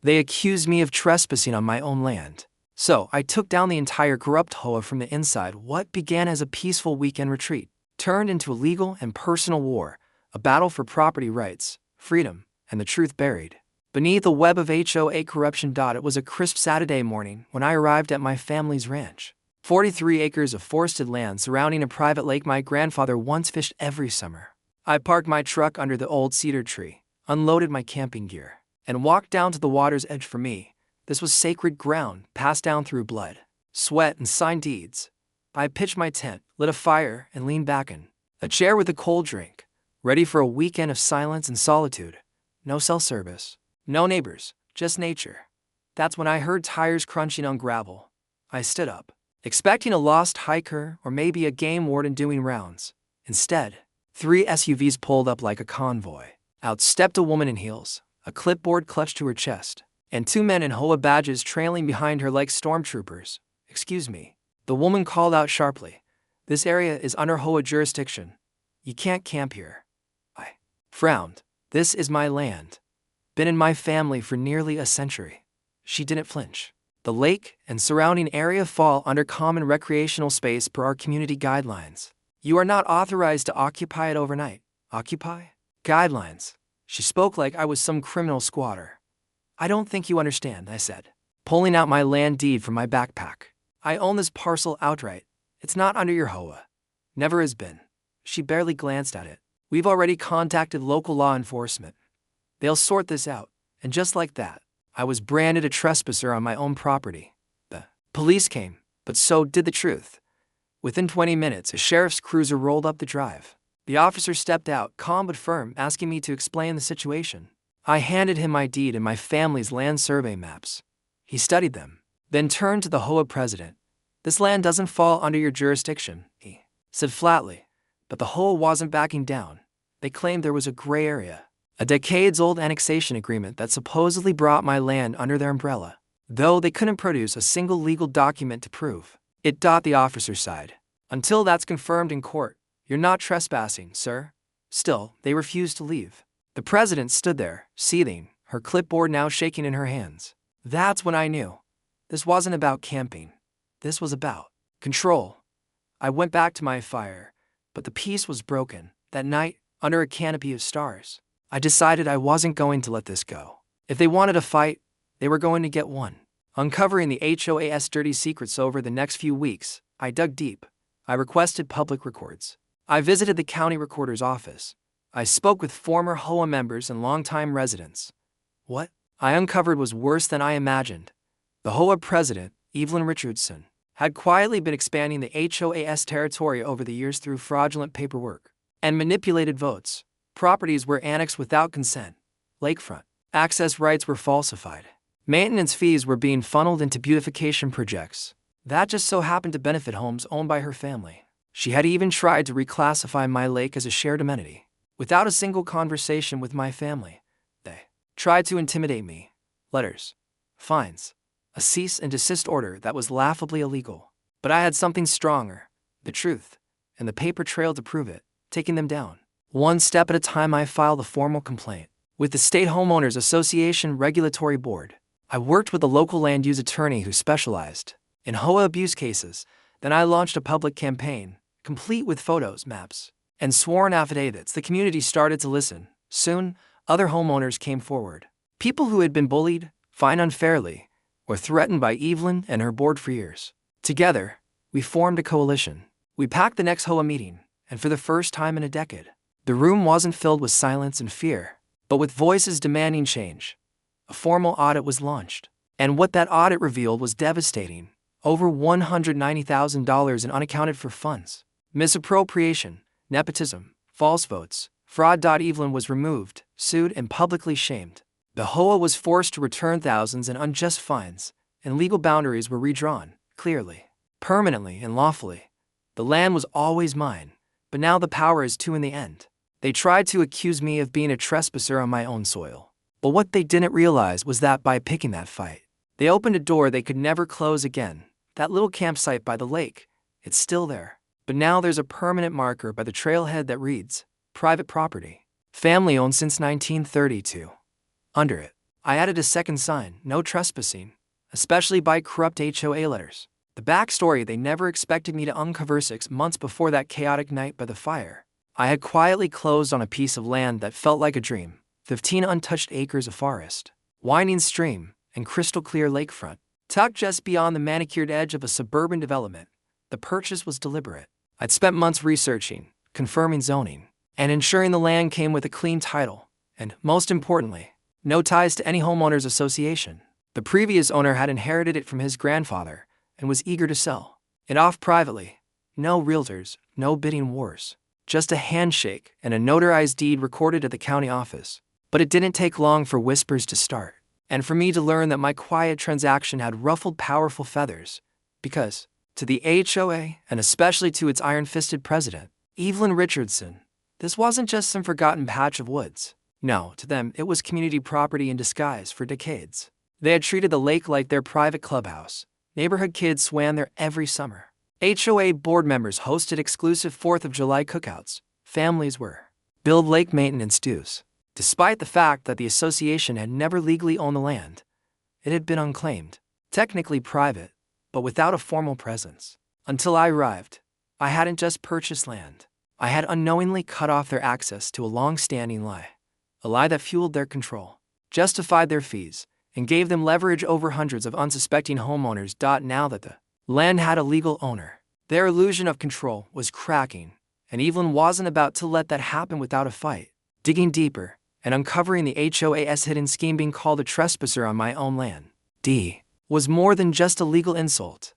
They accused me of trespassing on my own land. So I took down the entire corrupt HOA from the inside. What began as a peaceful weekend retreat turned into a legal and personal war, a battle for property rights, freedom, and the truth buried beneath a web of HOA corruption. It was a crisp Saturday morning when I arrived at my family's ranch. 43 acres of forested land surrounding a private lake my grandfather once fished every summer. I parked my truck under the old cedar tree, unloaded my camping gear, and walked down to the water's edge. For me, this was sacred ground passed down through blood, sweat, and signed deeds. I pitched my tent, lit a fire, and leaned back in a chair with a cold drink, ready for a weekend of silence and solitude. No cell service, no neighbors, just nature. That's when I heard tires crunching on gravel. I stood up, expecting a lost hiker or maybe a game warden doing rounds. Instead, 3 SUVs pulled up like a convoy. Out stepped a woman in heels, a clipboard clutched to her chest, and 2 men in HOA badges trailing behind her like stormtroopers. "Excuse me," the woman called out sharply. "This area is under HOA jurisdiction. You can't camp here." I frowned. "This is my land. Been in my family for nearly a century." She didn't flinch. "The lake and surrounding area fall under common recreational space per our community guidelines. You are not authorized to occupy it overnight." "Occupy? Guidelines?" She spoke like I was some criminal squatter. "I don't think you understand," I said, pulling out my land deed from my backpack. "I own this parcel outright. It's not under your HOA. Never has been." She barely glanced at it. "We've already contacted local law enforcement. They'll sort this out." And just like that, I was branded a trespasser on my own property. The police came, but so did the truth. Within 20 minutes, a sheriff's cruiser rolled up the drive. The officer stepped out, calm but firm, asking me to explain the situation. I handed him my deed and my family's land survey maps. He studied them, then turned to the HOA president. "This land doesn't fall under your jurisdiction," he said flatly. But the HOA wasn't backing down. They claimed there was a gray area, a decades-old annexation agreement that supposedly brought my land under their umbrella, though they couldn't produce a single legal document to prove it. The officer sighed. "Until that's confirmed in court, you're not trespassing, sir." Still, they refused to leave. The president stood there, seething, her clipboard now shaking in her hands. That's when I knew. This wasn't about camping. This was about control. I went back to my fire, but the peace was broken. That night, under a canopy of stars, I decided I wasn't going to let this go. If they wanted a fight, they were going to get one. Uncovering the HOA's dirty secrets over the next few weeks, I dug deep. I requested public records. I visited the county recorder's office. I spoke with former HOA members and longtime residents. What I uncovered was worse than I imagined. The HOA president, Evelyn Richardson, had quietly been expanding the HOA's territory over the years through fraudulent paperwork and manipulated votes. Properties were annexed without consent. Lakefront access rights were falsified. Maintenance fees were being funneled into beautification projects that just so happened to benefit homes owned by her family. She had even tried to reclassify my lake as a shared amenity. Without a single conversation with my family, they tried to intimidate me. Letters, fines, a cease and desist order that was laughably illegal. But I had something stronger, the truth, and the paper trail to prove it, taking them down. One step at a time, I filed a formal complaint with the State Homeowners Association Regulatory Board. I worked with a local land use attorney who specialized in HOA abuse cases. Then I launched a public campaign, complete with photos, maps, and sworn affidavits. The community started to listen. Soon, other homeowners came forward. People who had been bullied, fined unfairly, or threatened by Evelyn and her board for years. Together, we formed a coalition. We packed the next HOA meeting, and for the first time in a decade, the room wasn't filled with silence and fear, but with voices demanding change. A formal audit was launched, and what that audit revealed was devastating. Over $190,000 in unaccounted for funds, misappropriation, nepotism, false votes, fraud. Evelyn was removed, sued, and publicly shamed. The HOA was forced to return thousands in unjust fines, and legal boundaries were redrawn, clearly, permanently, and lawfully. The land was always mine, but now the power is two in the end. They tried to accuse me of being a trespasser on my own soil. But what they didn't realize was that by picking that fight, they opened a door they could never close again. That little campsite by the lake, it's still there. But now there's a permanent marker by the trailhead that reads, private property, family owned since 1932. Under it, I added a second sign, no trespassing, especially by corrupt HOA letters. The backstory: they never expected me to uncover 6 months before that chaotic night by the fire. I had quietly closed on a piece of land that felt like a dream, 15 untouched acres of forest, winding stream, and crystal clear lakefront, tucked just beyond the manicured edge of a suburban development. The purchase was deliberate. I'd spent months researching, confirming zoning, and ensuring the land came with a clean title, and, most importantly, no ties to any homeowners association. The previous owner had inherited it from his grandfather and was eager to sell it off privately. No realtors, no bidding wars, just a handshake and a notarized deed recorded at the county office. But it didn't take long for whispers to start, and for me to learn that my quiet transaction had ruffled powerful feathers, because, to the HOA, and especially to its iron-fisted president, Evelyn Richardson, this wasn't just some forgotten patch of woods. No, to them, it was community property in disguise for decades. They had treated the lake like their private clubhouse. Neighborhood kids swam there every summer. HOA board members hosted exclusive 4th of July cookouts. Families were billed lake maintenance dues. Despite the fact that the association had never legally owned the land, it had been unclaimed, technically private, but without a formal presence. Until I arrived, I hadn't just purchased land. I had unknowingly cut off their access to a long-standing lie. A lie that fueled their control, justified their fees, and gave them leverage over hundreds of unsuspecting homeowners. Now that the land had a legal owner, their illusion of control was cracking, and Evelyn wasn't about to let that happen without a fight. Digging deeper and uncovering the HOA's hidden scheme, being called a trespasser on my own land, was more than just a legal insult.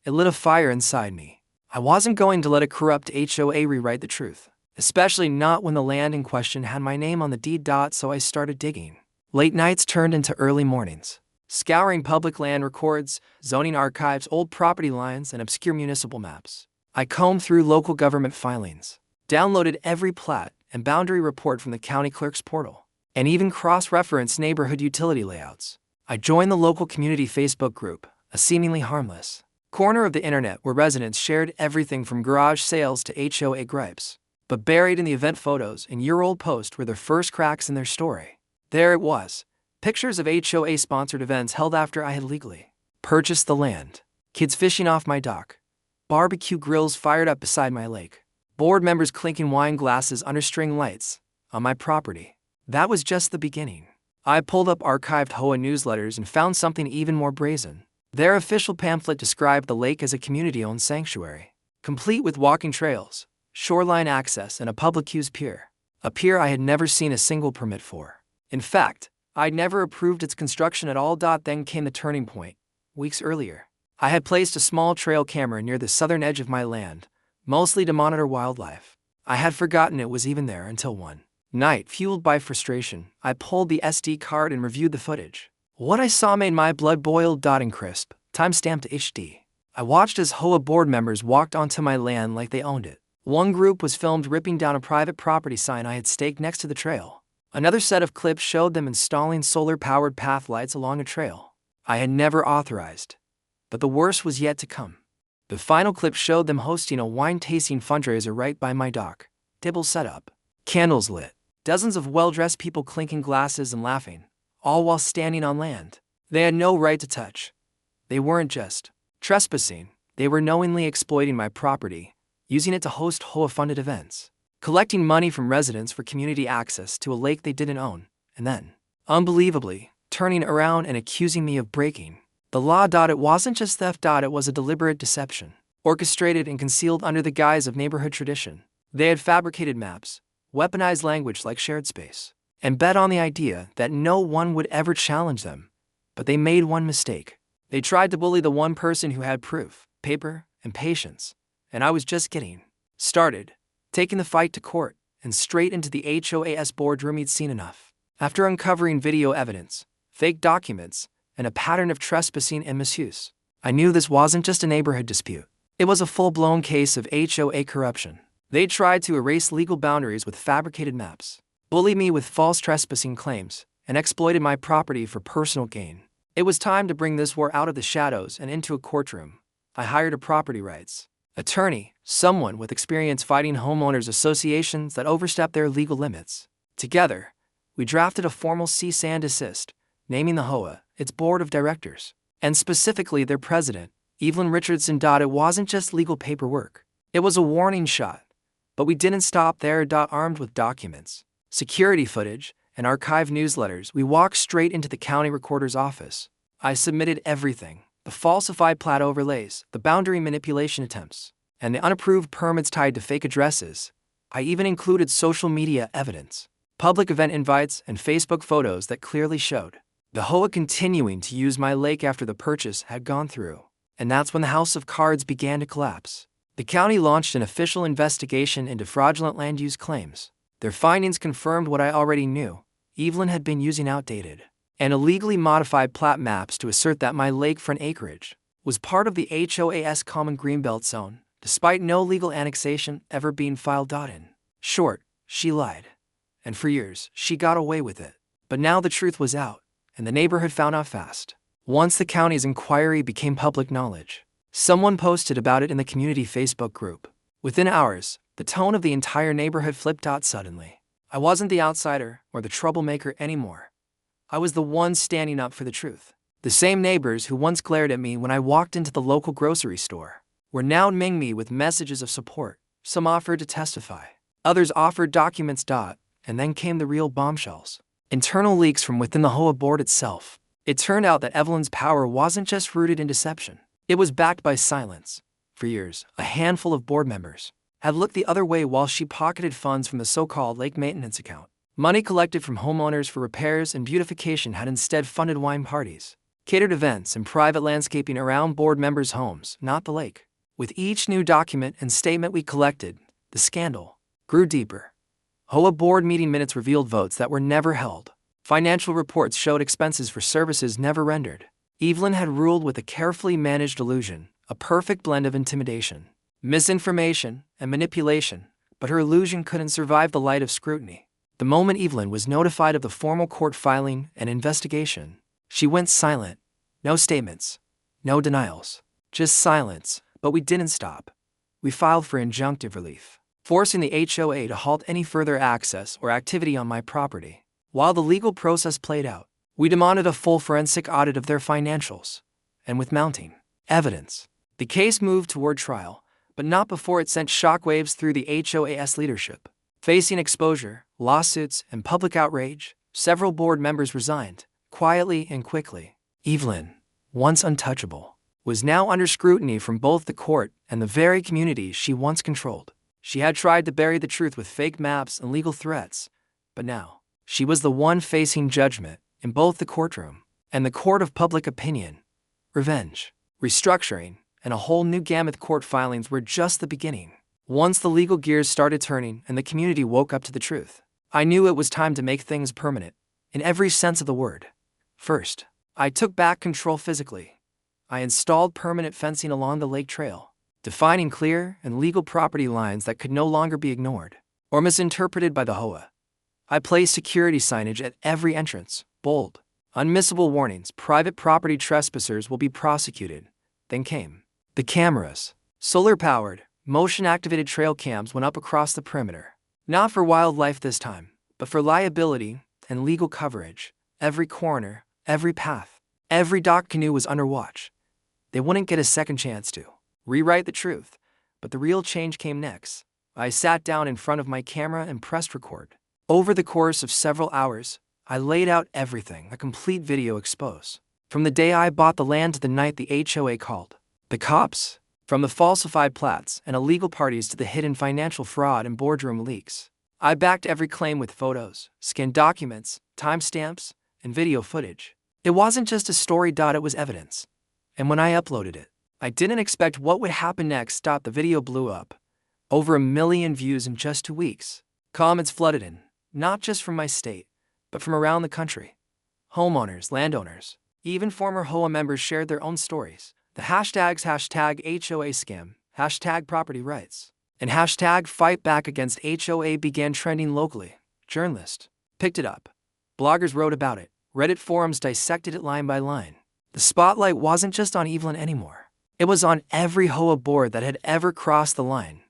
It lit a fire inside me. I wasn't going to let a corrupt HOA rewrite the truth, especially not when the land in question had my name on the deed. So I started digging. Late nights turned into early mornings, scouring public land records, zoning archives, old property lines, and obscure municipal maps. I combed through local government filings, downloaded every plat and boundary report from the county clerk's portal, and even cross-referenced neighborhood utility layouts. I joined the local community Facebook group, a seemingly harmless corner of the internet where residents shared everything from garage sales to HOA gripes. But buried in the event photos and year-old posts were the first cracks in their story. There it was, pictures of HOA-sponsored events held after I had legally purchased the land, kids fishing off my dock, barbecue grills fired up beside my lake, board members clinking wine glasses under string lights on my property. That was just the beginning. I pulled up archived HOA newsletters and found something even more brazen. Their official pamphlet described the lake as a community-owned sanctuary, complete with walking trails, shoreline access, and a public use pier. A pier I had never seen a single permit for. In fact, I'd never approved its construction at all. Then came the turning point. Weeks earlier, I had placed a small trail camera near the southern edge of my land, mostly to monitor wildlife. I had forgotten it was even there until one night, fueled by frustration, I pulled the SD card and reviewed the footage. What I saw made my blood boil. In crisp, time-stamped HD. I watched as HOA board members walked onto my land like they owned it. One group was filmed ripping down a private property sign I had staked next to the trail. Another set of clips showed them installing solar-powered path lights along a trail I had never authorized. But the worst was yet to come. The final clip showed them hosting a wine-tasting fundraiser right by my dock. Table set up, candles lit, dozens of well-dressed people clinking glasses and laughing, all while standing on land they had no right to touch. They weren't just trespassing, they were knowingly exploiting my property, using it to host HOA-funded events, collecting money from residents for community access to a lake they didn't own, and then, unbelievably, turning around and accusing me of breaking the law. It wasn't just theft. It was a deliberate deception, orchestrated and concealed under the guise of neighborhood tradition. They had fabricated maps, weaponized language like shared space, and bet on the idea that no one would ever challenge them. But they made one mistake. They tried to bully the one person who had proof, paper, and patience. And I was just getting started, taking the fight to court and straight into the HOA's boardroom. He'd seen enough. After uncovering video evidence, fake documents, and a pattern of trespassing and misuse, I knew this wasn't just a neighborhood dispute. It was a full-blown case of HOA corruption. They tried to erase legal boundaries with fabricated maps, bullied me with false trespassing claims, and exploited my property for personal gain. It was time to bring this war out of the shadows and into a courtroom. I hired a property rights attorney, someone with experience fighting homeowners associations that overstepped their legal limits. Together, we drafted a formal cease and desist, naming the HOA, its board of directors, and specifically their president, Evelyn Richardson. It wasn't just legal paperwork. It was a warning shot. But we didn't stop there. Armed with documents, security footage, and archived newsletters, we walked straight into the county recorder's office. I submitted everything: the falsified plat overlays, the boundary manipulation attempts, and the unapproved permits tied to fake addresses. I even included social media evidence, public event invites, and Facebook photos that clearly showed the HOA continuing to use my lake after the purchase had gone through. And that's when the house of cards began to collapse. The county launched an official investigation into fraudulent land use claims. Their findings confirmed what I already knew: Evelyn had been using outdated and illegally modified plat maps to assert that my lakefront acreage was part of the HOA's common greenbelt zone, despite no legal annexation ever being filed. In short, she lied. And for years, she got away with it. But now the truth was out, and the neighborhood found out fast. Once the county's inquiry became public knowledge, someone posted about it in the community Facebook group. Within hours, the tone of the entire neighborhood flipped. Suddenly, I wasn't the outsider or the troublemaker anymore. I was the one standing up for the truth. The same neighbors who once glared at me when I walked into the local grocery store were now minging me with messages of support. Some offered to testify. Others offered documents. And then came the real bombshells: internal leaks from within the HOA board itself. It turned out that Evelyn's power wasn't just rooted in deception. It was backed by silence. For years, a handful of board members had looked the other way while she pocketed funds from the so-called lake maintenance account. Money collected from homeowners for repairs and beautification had instead funded wine parties, catered events, and private landscaping around board members' homes, not the lake. With each new document and statement we collected, the scandal grew deeper. HOA board meeting minutes revealed votes that were never held. Financial reports showed expenses for services never rendered. Evelyn had ruled with a carefully managed illusion, a perfect blend of intimidation, misinformation, and manipulation, but her illusion couldn't survive the light of scrutiny. The moment Evelyn was notified of the formal court filing and investigation, she went silent. No statements, no denials, just silence. But we didn't stop. We filed for injunctive relief, forcing the HOA to halt any further access or activity on my property. While the legal process played out, we demanded a full forensic audit of their financials. And with mounting evidence, the case moved toward trial, but not before it sent shockwaves through the HOA's leadership. Facing exposure, lawsuits, and public outrage, several board members resigned, quietly and quickly. Evelyn, once untouchable, was now under scrutiny from both the court and the very community she once controlled. She had tried to bury the truth with fake maps and legal threats, but now she was the one facing judgment in both the courtroom and the court of public opinion. Revenge, restructuring, and a whole new gamut of court filings were just the beginning. Once the legal gears started turning and the community woke up to the truth, I knew it was time to make things permanent, in every sense of the word. First, I took back control physically. I installed permanent fencing along the lake trail, defining clear and legal property lines that could no longer be ignored or misinterpreted by the HOA. I placed security signage at every entrance, bold, unmissable warnings: private property trespassers will be prosecuted. Then came the cameras. Solar-powered, motion-activated trail cams went up across the perimeter. Not for wildlife this time, but for liability and legal coverage. Every corner, every path, every dock canoe was under watch. They wouldn't get a second chance to rewrite the truth. But the real change came next. I sat down in front of my camera and pressed record. Over the course of several hours, I laid out everything, a complete video expose. From the day I bought the land to the night the HOA called the cops. From the falsified plats and illegal parties to the hidden financial fraud and boardroom leaks. I backed every claim with photos, scanned documents, timestamps, and video footage. It wasn't just a story. It was evidence. And when I uploaded it, I didn't expect what would happen next. The video blew up. Over 1 million views in just 2 weeks. Comments flooded in, not just from my state, but from around the country. Homeowners, landowners, even former HOA members shared their own stories. The hashtags #HOA scam, #property rights, and #fight back against HOA began trending locally. Journalists picked it up. Bloggers wrote about it. Reddit forums dissected it line by line. The spotlight wasn't just on Evelyn anymore. It was on every HOA board that had ever crossed the line.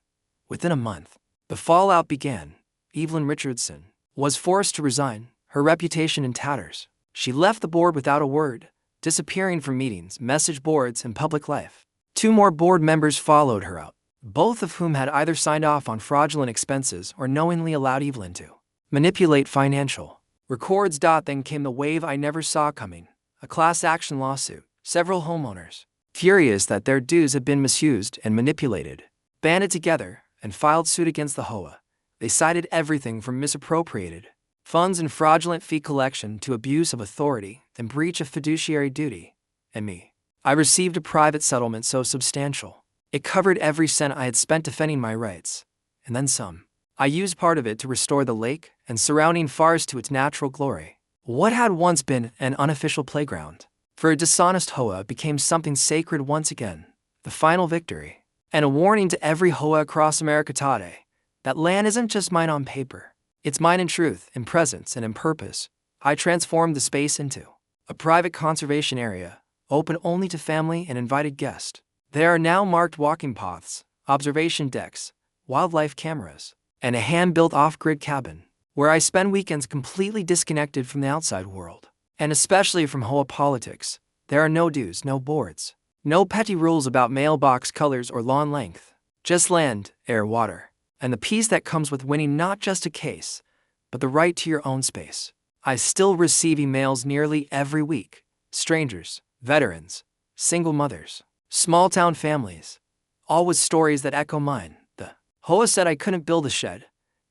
Within a month, the fallout began. Evelyn Richardson was forced to resign, her reputation in tatters. She left the board without a word, disappearing from meetings, message boards, and public life. 2 more board members followed her out, both of whom had either signed off on fraudulent expenses or knowingly allowed Evelyn to manipulate financial records. Then came the wave I never saw coming, a class action lawsuit. Several homeowners, furious that their dues had been misused and manipulated, banded together and filed suit against the HOA. They cited everything from misappropriated funds and fraudulent fee collection to abuse of authority and breach of fiduciary duty. And me, I received a private settlement so substantial it covered every cent I had spent defending my rights, and then some. I used part of it to restore the lake and surrounding forest to its natural glory. What had once been an unofficial playground for a dishonest HOA became something sacred once again, the final victory, and a warning to every HOA across America today that land isn't just mine on paper, it's mine in truth, in presence, and in purpose. I transformed the space into a private conservation area, open only to family and invited guests. There are now marked walking paths, observation decks, wildlife cameras, and a hand-built off-grid cabin, where I spend weekends completely disconnected from the outside world. And especially from HOA politics, there are no dues, no boards, no petty rules about mailbox colors or lawn length. Just land, air, water, and the peace that comes with winning not just a case, but the right to your own space. I still receive emails nearly every week. Strangers, veterans, single mothers, small-town families, all with stories that echo mine. The HOA said I couldn't build a shed.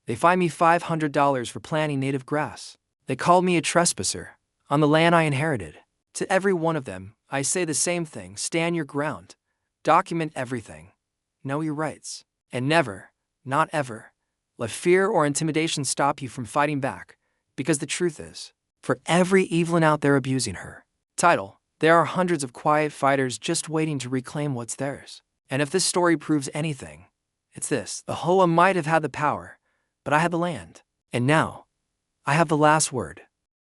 They fined me $500 for planting native grass. They called me a trespasser on the land I inherited. To every one of them, I say the same thing: stand your ground, document everything, know your rights, and never, not ever, let fear or intimidation stop you from fighting back, because the truth is, for every Evelyn out there abusing her title, there are hundreds of quiet fighters just waiting to reclaim what's theirs. And if this story proves anything, it's this: the HOA might have had the power, but I had the land. And now, I have the last word.